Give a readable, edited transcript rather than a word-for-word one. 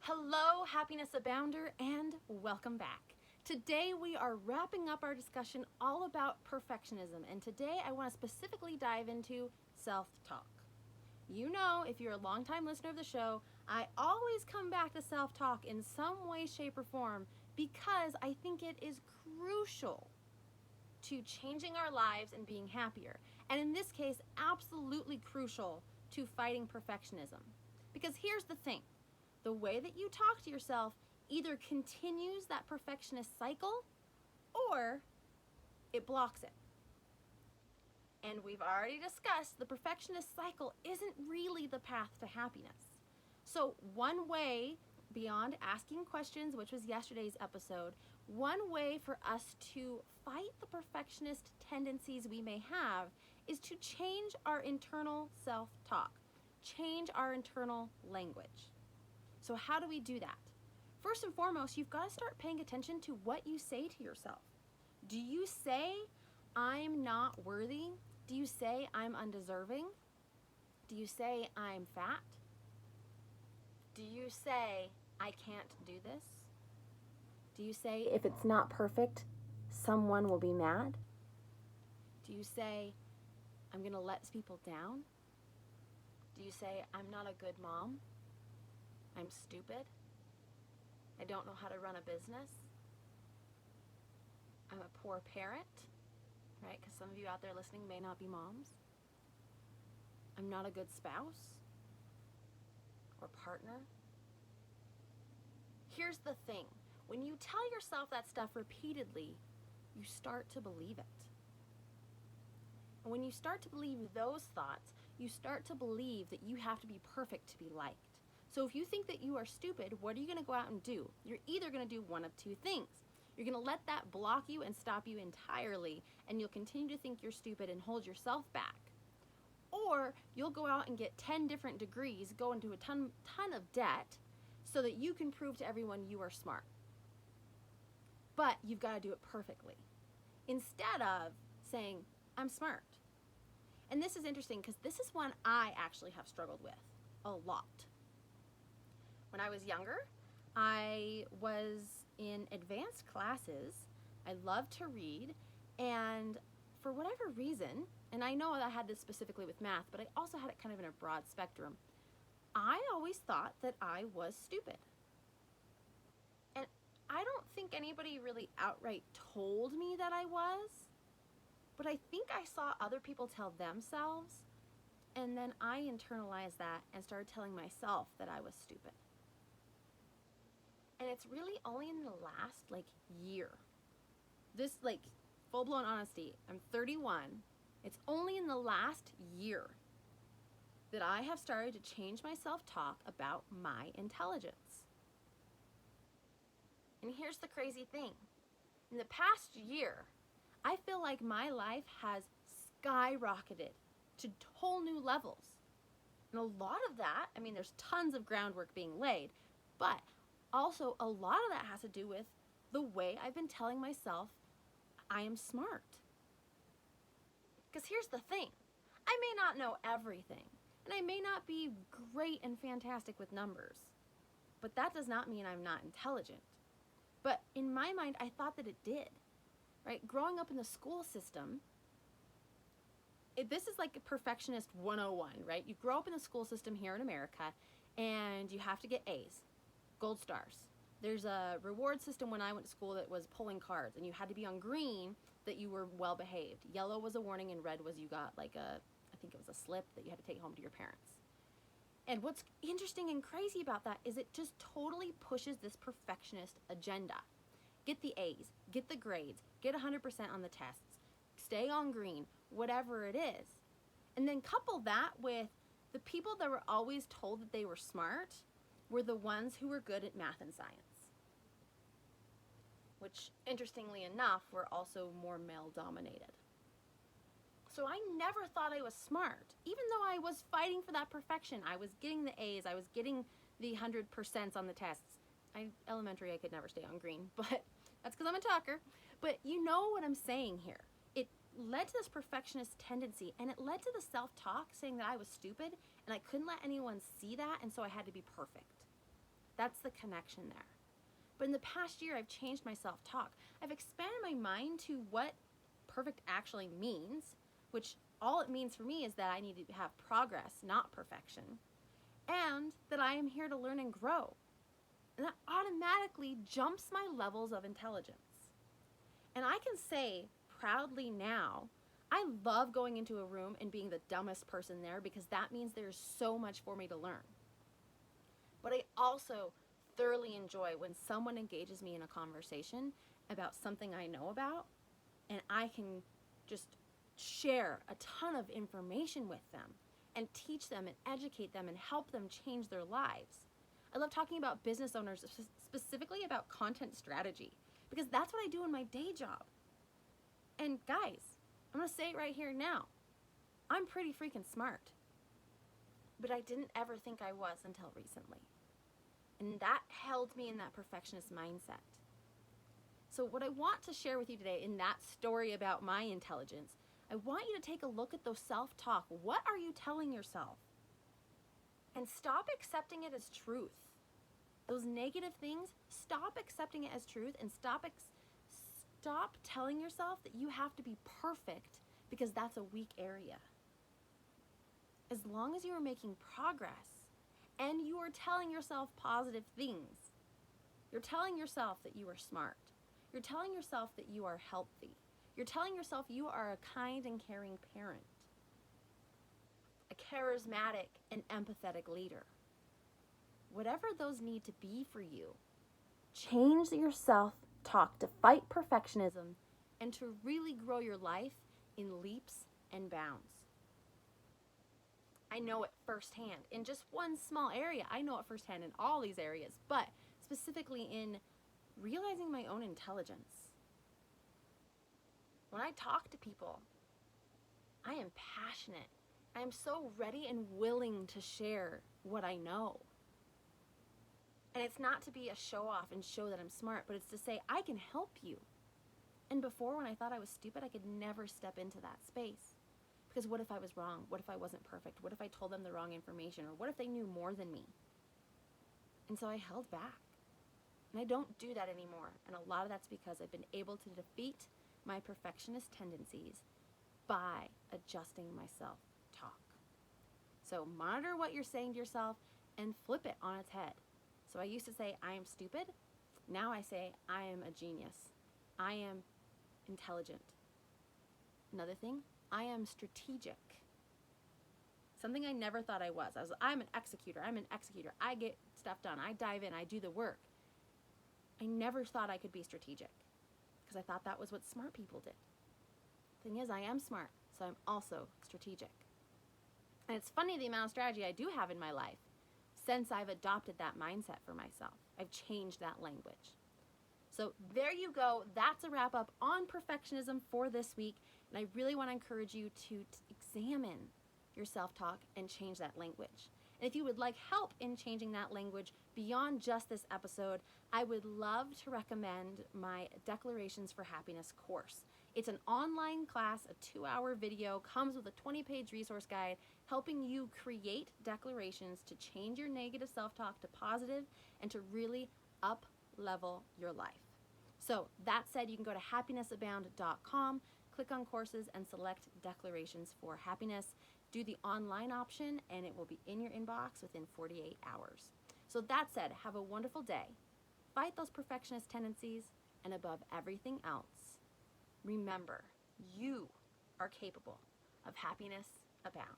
Hello, happiness abounder, and welcome back. Today we are wrapping up our discussion all about perfectionism, and today I want to specifically dive into self-talk. You know, if you're a longtime listener of the show, I always come back to self-talk in some way, shape, or form because I think it is crucial to changing our lives and being happier. And in this case, absolutely crucial to fighting perfectionism. Because here's the thing. The way that you talk to yourself either continues that perfectionist cycle or it blocks it. And we've already discussed the perfectionist cycle isn't really the path to happiness. So one way, beyond asking questions, which was yesterday's episode, one way for us to fight the perfectionist tendencies we may have is to change our internal self-talk, change our internal language. So how do we do that? First and foremost, you've got to start paying attention to what you say to yourself. Do you say, I'm not worthy? Do you say, I'm undeserving? Do you say, I'm fat? Do you say, I can't do this? Do you say, if it's not perfect, someone will be mad? Do you say, I'm going to let people down? Do you say, I'm not a good mom? I'm stupid? I don't know how to run a business? I'm a poor parent, right? Because some of you out there listening may not be moms. I'm not a good spouse or partner. Here's the thing. When you tell yourself that stuff repeatedly, you start to believe it. And when you start to believe those thoughts, you start to believe that you have to be perfect to be liked. So if you think that you are stupid, what are you going to go out and do? You're either going to do one of two things. You're going to let that block you and stop you entirely, and you'll continue to think you're stupid and hold yourself back. Or you'll go out and get 10 different degrees, go into a ton of debt, so that you can prove to everyone you are smart. But you've got to do it perfectly. Instead of saying, I'm smart. And this is interesting because this is one I actually have struggled with a lot. When I was younger, I was in advanced classes. I loved to read, and for whatever reason, and I know I had this specifically with math, but I also had it kind of in a broad spectrum, I always thought that I was stupid. And I don't think anybody really outright told me that I was, but I think I saw other people tell themselves, and then I internalized that and started telling myself that I was stupid. And it's really only in the last year. This full-blown honesty, I'm 31. It's only in the last year that I have started to change my self-talk about my intelligence. And here's the crazy thing. In the past year, I feel like my life has skyrocketed to whole new levels. And a lot of that, there's tons of groundwork being laid, but also, a lot of that has to do with the way I've been telling myself I am smart. Because here's the thing. I may not know everything, and I may not be great and fantastic with numbers, but that does not mean I'm not intelligent. But in my mind, I thought that it did, right? Growing up in the school system, this is like a perfectionist 101, right? You grow up in the school system here in America, and you have to get A's. Gold stars. There's a reward system when I went to school that was pulling cards, and you had to be on green that you were well behaved. Yellow was a warning, and red was you got I think it was a slip that you had to take home to your parents. And what's interesting and crazy about that is it just totally pushes this perfectionist agenda. Get the A's, get the grades, get 100% on the tests, stay on green, whatever it is. And then couple that with the people that were always told that they were smart were the ones who were good at math and science, which, interestingly enough, were also more male-dominated. So I never thought I was smart, even though I was fighting for that perfection. I was getting the A's, I was getting the 100% on the tests. Elementary, I could never stay on green, but that's because I'm a talker. But you know what I'm saying here. It led to this perfectionist tendency, and it led to the self-talk saying that I was stupid, and I couldn't let anyone see that, and so I had to be perfect. That's the connection there. But in the past year, I've changed my self-talk. I've expanded my mind to what perfect actually means, which all it means for me is that I need to have progress, not perfection, and that I am here to learn and grow. And that automatically jumps my levels of intelligence. And I can say proudly now, I love going into a room and being the dumbest person there because that means there's so much for me to learn. But I also thoroughly enjoy when someone engages me in a conversation about something I know about, and I can just share a ton of information with them and teach them and educate them and help them change their lives. I love talking about business owners, specifically about content strategy, because that's what I do in my day job. And guys, I'm gonna say it right here now. I'm pretty freaking smart. But I didn't ever think I was until recently. And that held me in that perfectionist mindset. So what I want to share with you today in that story about my intelligence, I want you to take a look at those self-talk. What are you telling yourself? And stop accepting it as truth. Those negative things, stop accepting it as truth, and stop telling yourself that you have to be perfect because that's a weak area. As long as you are making progress and you are telling yourself positive things, you're telling yourself that you are smart. You're telling yourself that you are healthy. You're telling yourself you are a kind and caring parent, a charismatic and empathetic leader. Whatever those need to be for you, change your self-talk to fight perfectionism and to really grow your life in leaps and bounds. I know it firsthand in just one small area. I know it firsthand in all these areas, but specifically in realizing my own intelligence. When I talk to people, I am passionate. I am so ready and willing to share what I know. And it's not to be a show off and show that I'm smart, but it's to say, I can help you. And before, when I thought I was stupid, I could never step into that space. Because what if I was wrong? What if I wasn't perfect? What if I told them the wrong information? Or what if they knew more than me? And so I held back. And I don't do that anymore. And a lot of that's because I've been able to defeat my perfectionist tendencies by adjusting my self-talk. So monitor what you're saying to yourself and flip it on its head. So I used to say, I am stupid. Now I say, I am a genius. I am intelligent. Another thing, I am strategic. Something I never thought I was. I'm an executor. I get stuff done. I dive in. I do the work. I never thought I could be strategic because I thought that was what smart people did. Thing is, I am smart, so I'm also strategic. And it's funny the amount of strategy I do have in my life since I've adopted that mindset for myself. I've changed that language. So there you go. That's a wrap up on perfectionism for this week. And I really want to encourage you to examine your self-talk and change that language. And if you would like help in changing that language beyond just this episode, I would love to recommend my Declarations for Happiness course. It's an online class, a 2-hour video, comes with a 20-page resource guide, helping you create declarations to change your negative self-talk to positive and to really up-level your life. So that said, you can go to happinessabound.com, click on courses, and select Declarations for Happiness. Do the online option, and it will be in your inbox within 48 hours. So that said, have a wonderful day. Fight those perfectionist tendencies, and above everything else, remember, you are capable of happiness abound.